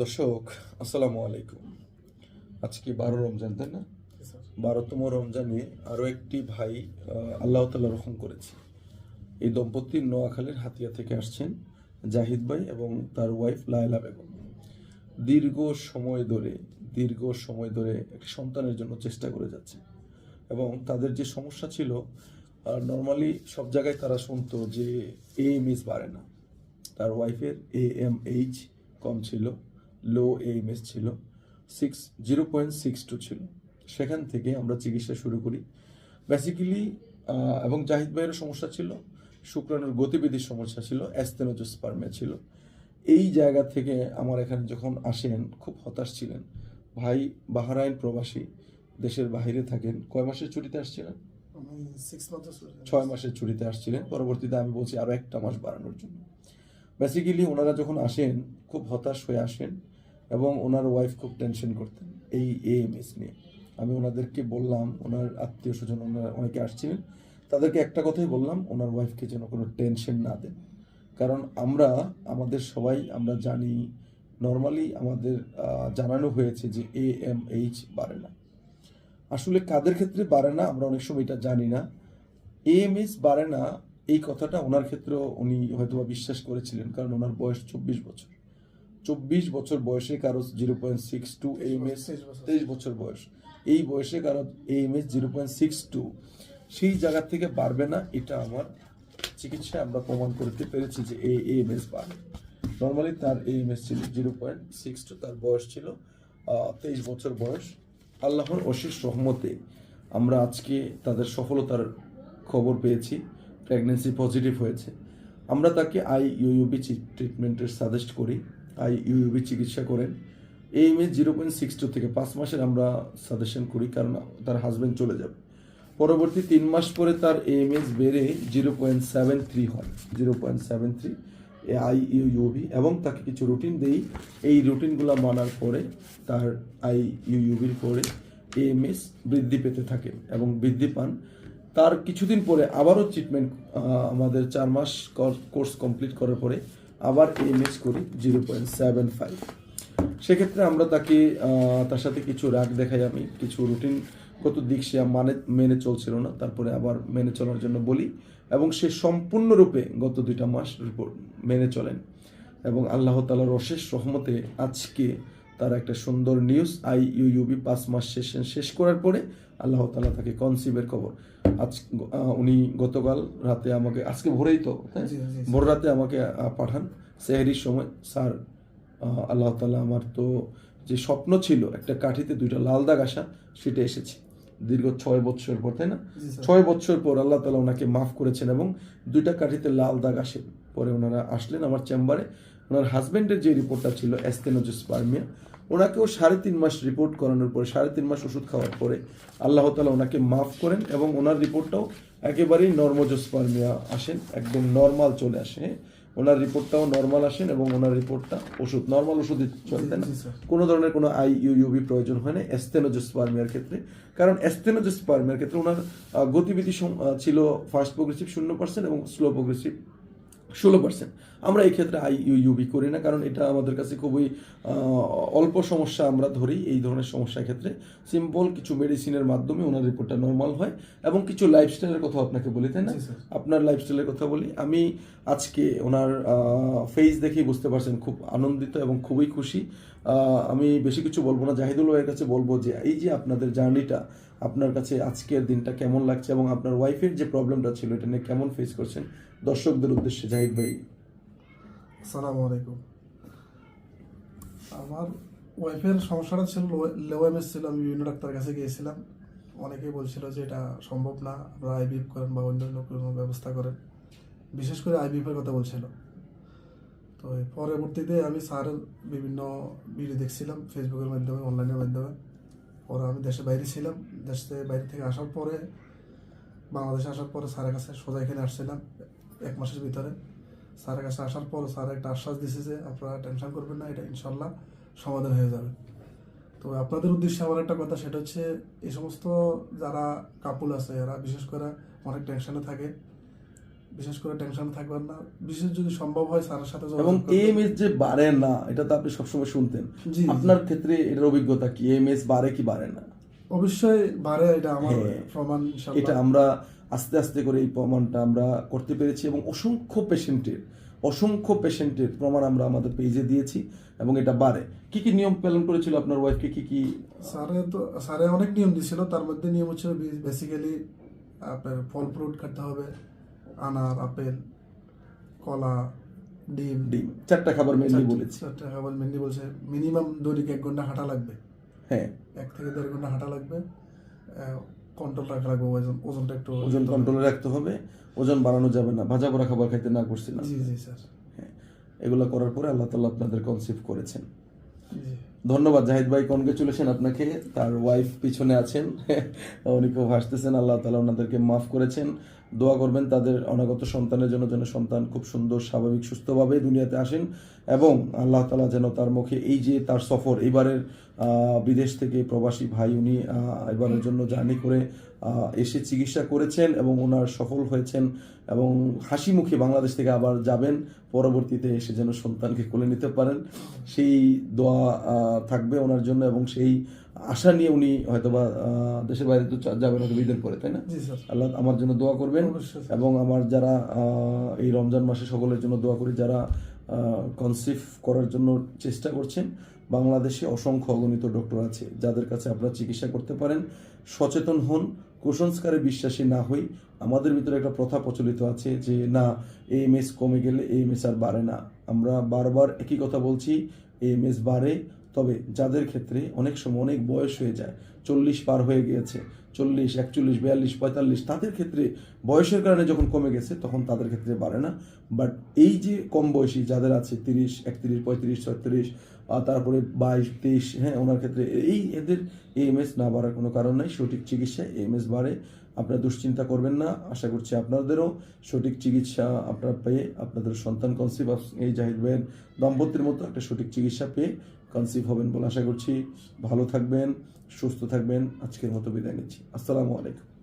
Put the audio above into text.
দর্শক, আসসালামু আলাইকুম। আজকে 12 রমজান, তাই না? 12তম রমজানে আরও একটি ভাই আল্লাহ তাআলা রহম করেছে। এই দম্পতি নোয়াখালীর হাতিয়া থেকে আসছেন, জাহিদ ভাই এবং তার ওয়াইফ লায়লা বেগম। দীর্ঘ সময় ধরে একটি সন্তানের জন্য চেষ্টা করে যাচ্ছে এবং তাদের যে সমস্যা ছিল, নর্মালি সব জায়গায় তারা শুনতো যে AMH বাড়ে না। তার ওয়াইফের AMH কম ছিল, লো AMH ছিল, 0.62 ছিল। সেখান থেকে আমরা চিকিৎসা শুরু করি বেসিক্যালি। এবং জাহিদ ভাইয়েরও সমস্যা ছিল, শুক্রাণুর গতিবিধির সমস্যা ছিল, অ্যাস্টেনোজোস্পার্মিয়া ছিল। এই জায়গা থেকে আমার এখানে যখন আসেন খুব হতাশ ছিলেন। ভাই বাহরাইন প্রবাসী, দেশের বাইরে থাকেন। কয় মাসের ছুটিতে আসছিলেন? 6 মাসের ছুটিতে আসছিলেন। পরবর্তীতে আমি বলছি আরও একটা মাস বাড়ানোর জন্য। বেসিক্যালি ওনারা যখন আসেন খুব হতাশ হয়ে আসেন এবং ওনার ওয়াইফ খুব টেনশন করতেন এই AMH নিয়ে। আমি ওনাদেরকে বললাম, ওনার আত্মীয় স্বজন ওনারা অনেকে আসছিলেন, তাদেরকে একটা কথাই বললাম, ওনার ওয়াইফকে যেন কোনো টেনশন না দেন। কারণ আমাদের সবাই আমরা জানি, নর্মালি আমাদের জানানো হয়েছে যে AMH বাড়ে না। আসলে কাদের ক্ষেত্রে বাড়ে না আমরা অনেক সময় এটা জানি না। AMH বাড়ে না এই কথাটা ওনার ক্ষেত্রেও উনি হয়তোবা বিশ্বাস করেছিলেন, কারণ ওনার বয়স 24 বছর। 24 বছর বয়সে কারো 0.62 AMH, 23 বছর বয়স, এই বয়সে কারো AMH 0.62, সেই জায়গা থেকে বাড়বে না এটা আমার চিকিৎসায় আমরা প্রমাণ করতে পেরেছি যে AMH বাড়ে। নর্মালি তার AMH ছিল 0.62, তার বয়স ছিল 23 বছর বয়স। আল্লাহর অশেষ রহমতে আমরা আজকে তাদের সফলতার খবর পেয়েছি, প্রেগনেন্সি পজিটিভ হয়েছে। আমরা তাকে IUUB ট্রিটমেন্টের সাজেস্ট করি, IUUB চিকিৎসা করেন। AMH 0.62 থেকে 5 মাসের আমরা সাজেশন করি, কারণ তার হাজব্যান্ড চলে যাবে। পরবর্তী 3 মাস পরে তার AMH বেড়ে 0.73 হয়, 0.73 IUUB, এবং তাকে কিছু রুটিন দেই। এই রুটিনগুলো মানার পরে তার IUUBর পরে AMH বৃদ্ধি পেতে থাকে এবং বৃদ্ধি পান। তার কিছুদিন পরে আবারও ট্রিটমেন্ট, আমাদের 4 মাস কোর্স কমপ্লিট করার পরে আবার AMH করি 0.75। সেক্ষেত্রে আমরা তাকে তার সাথে কিছু রাগ দেখাই, আমি কিছু রুটিনগত দিক সে মেনে চলছিল না, তারপরে আবার মেনে চলার জন্য বলি এবং সে সম্পূর্ণরূপে গত 2টা মাস রিপোর্ট মেনে চলেন এবং আল্লাহ তাআলার অশেষ রহমতে আজকে তার একটা সুন্দর নিউজ। IUUB 5 মাস শেষ করার পরে আল্লাহ তাআলা তাকে কনসিভের খবর আজ উনি গতকাল রাতে আমাকে, আজকে ভোরেই তো, হ্যাঁ, ভোর রাতে আমাকে পাঠান সেহরির সময়, স্যার আল্লাহ তাআলা আমার তো যে স্বপ্ন ছিল একটা কাঠিতে 2টা লাল দাগ আসা, সেটা এসেছে দীর্ঘ 6 বছর পর, তাই না? 6 বছর পর আল্লাহ তাআলা ওনাকে মাফ করেছেন এবং 2টা কাঠিতে লাল দাগ আসে। পরে ওনারা আসলেন আমার চেম্বারে। ওনার হাজব্যান্ডের যে রিপোর্টটা ছিল অ্যাস্টেনোজোস্পার্মিয়া, ওনাকেও 3.5 মাস রিপোর্ট করানোর পরে, 3.5 মাস ওষুধ খাওয়ার পরে আল্লাহ তাআলা ওনাকে মাফ করেন এবং ওনার রিপোর্টটাও একেবারেই নর্মোজোস্পার্মিয়া আসেন, একদম নর্মাল চলে আসে। ওনার রিপোর্টটাও নর্মাল আসেন এবং ওনার রিপোর্টটা ওষুধ নর্মাল ওষুধে চলতে না, কোনো ধরনের কোনো IUUB প্রয়োজন হয় না অ্যাস্টেনোজোস্পার্মিয়ার ক্ষেত্রে। কারণ অ্যাস্টেনোজোস্পার্মিয়ার ক্ষেত্রে ওনার গতিবিধি ছিল ফাস্ট প্রোগ্রেসিভ 0% এবং স্লো প্রোগ্রেসিভ 16%। আমরা এই ক্ষেত্রে IUUB করি না, কারণ এটা আমাদের কাছে খুবই অল্প সমস্যা আমরা ধরি। এই ধরনের সমস্যার ক্ষেত্রে সিম্পল কিছু মেডিসিনের মাধ্যমে ওনার রিপোর্টটা নর্মাল হয়। এবং কিছু লাইফস্টাইলের কথা আপনাকে বলি, তাই না? আপনার লাইফস্টাইলের কথা বলি। আমি আজকে ওনার ফেস দেখেই বুঝতে পারছেন খুব আনন্দিত এবং খুবই খুশি। আমি বেশি কিছু বলবো না, জাহিদুল ভাইয়ের কাছে বলবো যে এই যে আপনাদের জার্নিটা, আপনার কাছে আজকের দিনটা কেমন লাগছে এবং আপনার ওয়াইফের যে প্রবলেমটা ছিল এটা নিয়ে কেমন ফেস করছেন দর্শকদের উদ্দেশ্যে জাহিদ ভাই। আসসালামু আলাইকুম। আমার ওয়াইফের সমস্যাটা ছিল লো এমএস ছিল। আমি বিভিন্ন ডাক্তারের কাছে গিয়েছিলাম, অনেকেই বলছিল যে এটা সম্ভব না, আপনারা IVF করেন বা অন্যান্য কোনো ব্যবস্থা করেন, বিশেষ করে IVF এর কথা বলছিল। তো পরবর্তীতে আমি স্যারের বিভিন্ন ভিডিও দেখছিলাম ফেসবুকের মাধ্যমে, অনলাইনের মাধ্যমে। পরে আমি দেশের বাইরে ছিলাম, দেশের বাইরে থেকে আসার পরে, বাংলাদেশে আসার পরে স্যারের কাছে সোজা এখানে আসছিলাম 1 মাসের ভিতরে। স্যারের কাছে আসার পর স্যার একটা আশ্বাস দিয়েছে যে আপনারা টেনশন করবেন না, এটা ইনশাল্লাহ সমাধান হয়ে যাবে। তো আপনাদের উদ্দেশ্যে আমার একটা কথা, সেটা হচ্ছে এই সমস্ত যারা কাপল আছে এরা বিশেষ করে অনেক টেনশনে থাকে, বিশেষ করে টেনশন থাকবেন না, বিশেষ যদি সম্ভব হয় স্যারের সাথে এবং যোগাযোগ করবেন। এএমএস যে বাড়ে না, এটা তো আপনি সবসময় শুনতেন, জি, জি। আপনার ক্ষেত্রে এটার অভিজ্ঞতা কি? এএমএস বাড়ে কি বাড়ে না? অবশ্যই বাড়ে, এটা আমার হ্যাঁ, প্রমাণ এটা ইনশাআল্লাহ। আমরা আস্তে আস্তে করে এই প্রমাণটা আমরা করতে পেরেছি এবং অসংখ্য পেশেন্টের প্রমাণ আমরা আমাদের পেজে দিয়েছি এবং এটা বাড়ে। কি কি নিয়ম পালন করেছিল আপনার ওয়াইফকে? কি স্যারে অনেক নিয়ম দিছিল, তার মধ্যে নিয়ম হচ্ছে বেসিক্যালি আপনার ফল ফ্রুট খেতে হবে, আনার, আপেল, কলা, ডিম। ডিম 4টা খাবার মেনলি বলেছি। চারটা খাবার মেনলি বলছে। মিনিমাম দৈনিক 1 ঘন্টা হাঁটা লাগবে, হ্যাঁ, 1 থেকে 1.5 ঘন্টা হাঁটা লাগবে। কন্ট্রোল রাখা লাগবে, ওজনটা একটু। ওজন কন্ট্রোলে রাখতে হবে, ওজন বাড়ানো যাবে না, ভাজা পোড়া খাবার খাইতে না করছিলাম। জি জি স্যার। হ্যাঁ, এগুলো করার পরে আল্লাহ তাআলা আপনাদের কনসিভ করেছেন। জি ধন্যবাদ জাহিদ ভাই, কনগ্রেচুলেশন আপনাকে। তার ওয়াইফ পিছনে আছেন, উনি খুব হাসতেছেন। আল্লাহ তাআলা ওনাদেরকে মাফ করেছেন। দোয়া করবেন তাদের অনাগত সন্তানের জন্য, যেন সন্তান খুব সুন্দর স্বাভাবিক সুস্থভাবে দুনিয়াতে আসেন এবং আল্লাহ তাআলা যেন তার মুখে এই যে তার সফর এবারের বিদেশ থেকে প্রবাসী ভাই, উনি এবারের জন্য জার্নি করে এসে চিকিৎসা করেছেন এবং ওনার সফল হয়েছেন এবং হাসি মুখে বাংলাদেশ থেকে আবার যাবেন, পরবর্তীতে এসে যেন সন্তানকে কোলে নিতে পারেন, সেই দোয়া থাকবে ওনার জন্য এবং সেই আশা নিয়ে উনি হয়তোবা দেশের বাইরে তো যাবেন হয়তো ঈদের পরে, তাই না? জি স্যার। আল্লাহ আমার জন্য দোয়া করবেন অবশ্যই স্যার। এবং আমার যারা এই রমজান মাসে সকলের জন্য দোয়া করি, যারা কনসিভ করার জন্য চেষ্টা করছেন। বাংলাদেশে অসংখ্য অগণিত ডক্টর আছে যাদের কাছে আপনারা চিকিৎসা করতে পারেন। সচেতন হন, কুসংস্কারে বিশ্বাসী না হই। আমাদের ভিতরে একটা প্রথা প্রচলিত আছে যে না, এএমএস কমে গেলে এএমএস আর বাড়ে না। আমরা বারবার একই কথা বলছি, এএমএস বাড়ে, তবে যাদের ক্ষেত্রে অনেক সময় অনেক বয়স হয়ে যায়, 40 পার হয়ে গিয়েছে, 40, 41, 42, 45, তাদের ক্ষেত্রে বয়সের কারণে যখন কমে গেছে তখন তাদের ক্ষেত্রে বাড়ে না। বাট এই যে কম বয়সী যাদের আছে 30, 31, 35, 36, তারপরে 22, 23, হ্যাঁ, ওনার ক্ষেত্রে এদের এএমএস না বাড়ার কোনো কারণ নাই। সঠিক চিকিৎসায় এএমএস বাড়ে, আপনারা দুশ্চিন্তা করবেন না। আশা করছি আপনাদেরও সঠিক চিকিৎসা আপনারা পেয়ে আপনাদের সন্তান কনসিভ, এই জাহিদ ভাইয়ের দম্পতির মতো একটা সঠিক চিকিৎসা পেয়ে কনসিভ হবেন বলে আশা করছি। ভালো থাকবেন, সুস্থ থাকবেন। আজকের মতো বিদায় নিচ্ছি। আসসালামু আলাইকুম।